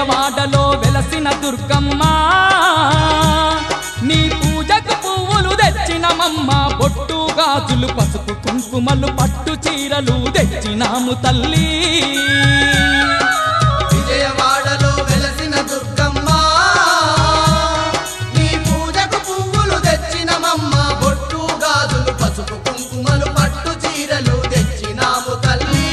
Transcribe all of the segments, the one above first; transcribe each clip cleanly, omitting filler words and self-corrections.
విజయవాడలో వెలసిన దుర్గమ్మ నీ పూజకు పువ్వులు తెచ్చినమమ్మ బొట్టు గాజులు పసుపు కుంకుమలు పట్టు చీరలు తెచ్చినాము తల్లి విజయవాడలో వెలసిన దుర్గమ్మ నీ పూజకు పువ్వులు తెచ్చినమమ్మ బొట్టు గాజులు పసుపు కుంకుమలు పట్టు చీరలు తెచ్చినాము తల్లి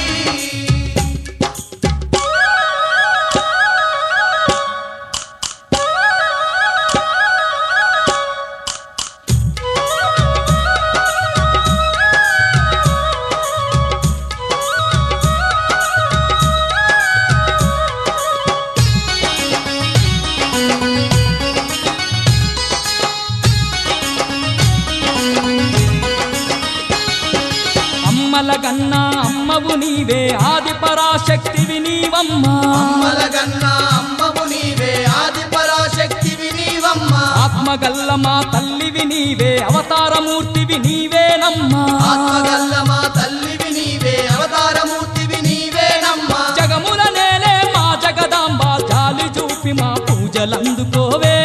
అమ్మలగన్నా అమ్మవు నీవే ఆది పరాశక్తివి నీవమ్మ అమ్మలగన్నా అమ్మవు నీవే ఆది పరాశక్తివి నీవమ్మ ఆత్మగల్ల మా తల్లివి నీవే అవతారమూర్తివి నీవేనమ్మా ఆత్మగల్ల మా తల్లివి నీవే అవతారమూర్తివి నీవేనమ్మ జగముల నేలే మా జగదాంబ జాలి చూపి మా పూజలందుకోవే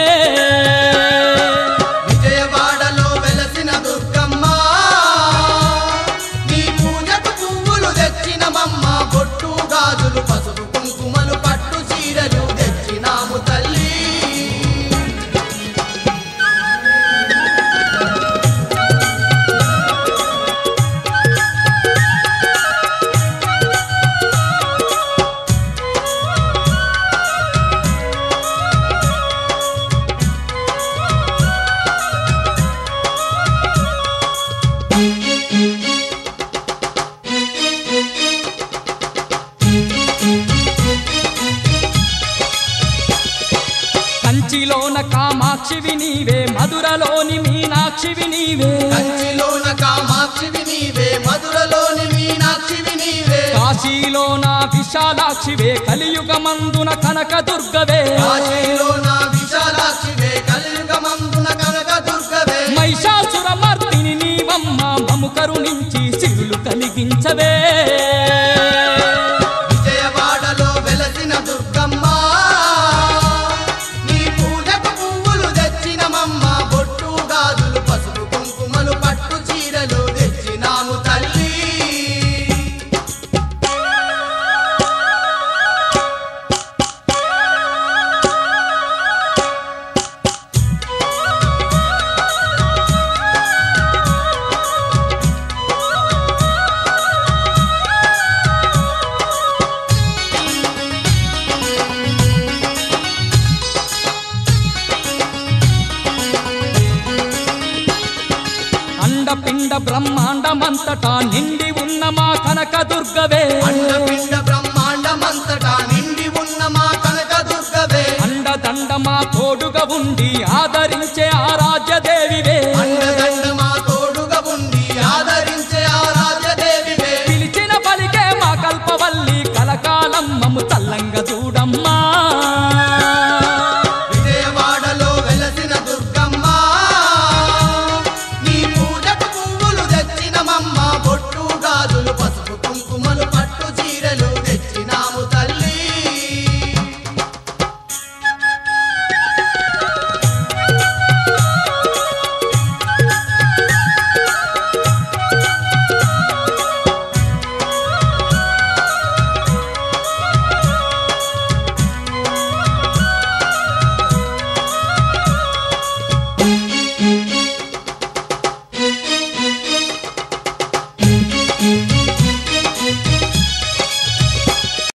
విజయవాడలో వెలసిన దుర్గమ్మ నీ పూజకు పువ్వులు తెచ్చినమమ్మ బొట్టు గాజులు పసుపు కుంకుమలు పట్టు చీరలు తెచ్చినాము తల్లి కంచిలోన కామాక్షివి నీవే మధురలోని మీనాక్షివి నీవే కంచిలోన కామాక్షివి నీవే మధురలోని మీనాక్షివి నీవే కాశీలోన విశాలాక్షివే కలియుగమందున కనకదుర్గవే కాశీలోన విశాలాక్షివే కలియుగమందున కనకదుర్గవే మహిషాసురమర్దిని నీవమ్మ మము కరుణించి సిరులు కలిగించవే విజయవాడలో వెలసిన దుర్గమ్మ నీ పూజకు పువ్వులు తెచ్చినమమ్మ బొట్టు గాజులు పసుపు కుంకుమలు పట్టు చీరలు తెచ్చినాము తల్లి అండపిండ బ్రహ్మాండమంతటా నిండి ఉన్న మా కనకదుర్గవే అండపిండ బ్రహ్మాండమంతటా నిండి ఉన్న మా కనకదుర్గవే అండదండ మా తోడుగా ఉండి ఆదరించే ఆరాధ్యదేవివే అండదండ మా తోడుగా ఉండి ఆదరించే ఆరాధ్యదేవివే పిలిచిన పలికే మా కల్పవల్లి కలకాలం మము చల్లంగా చూడమ్మా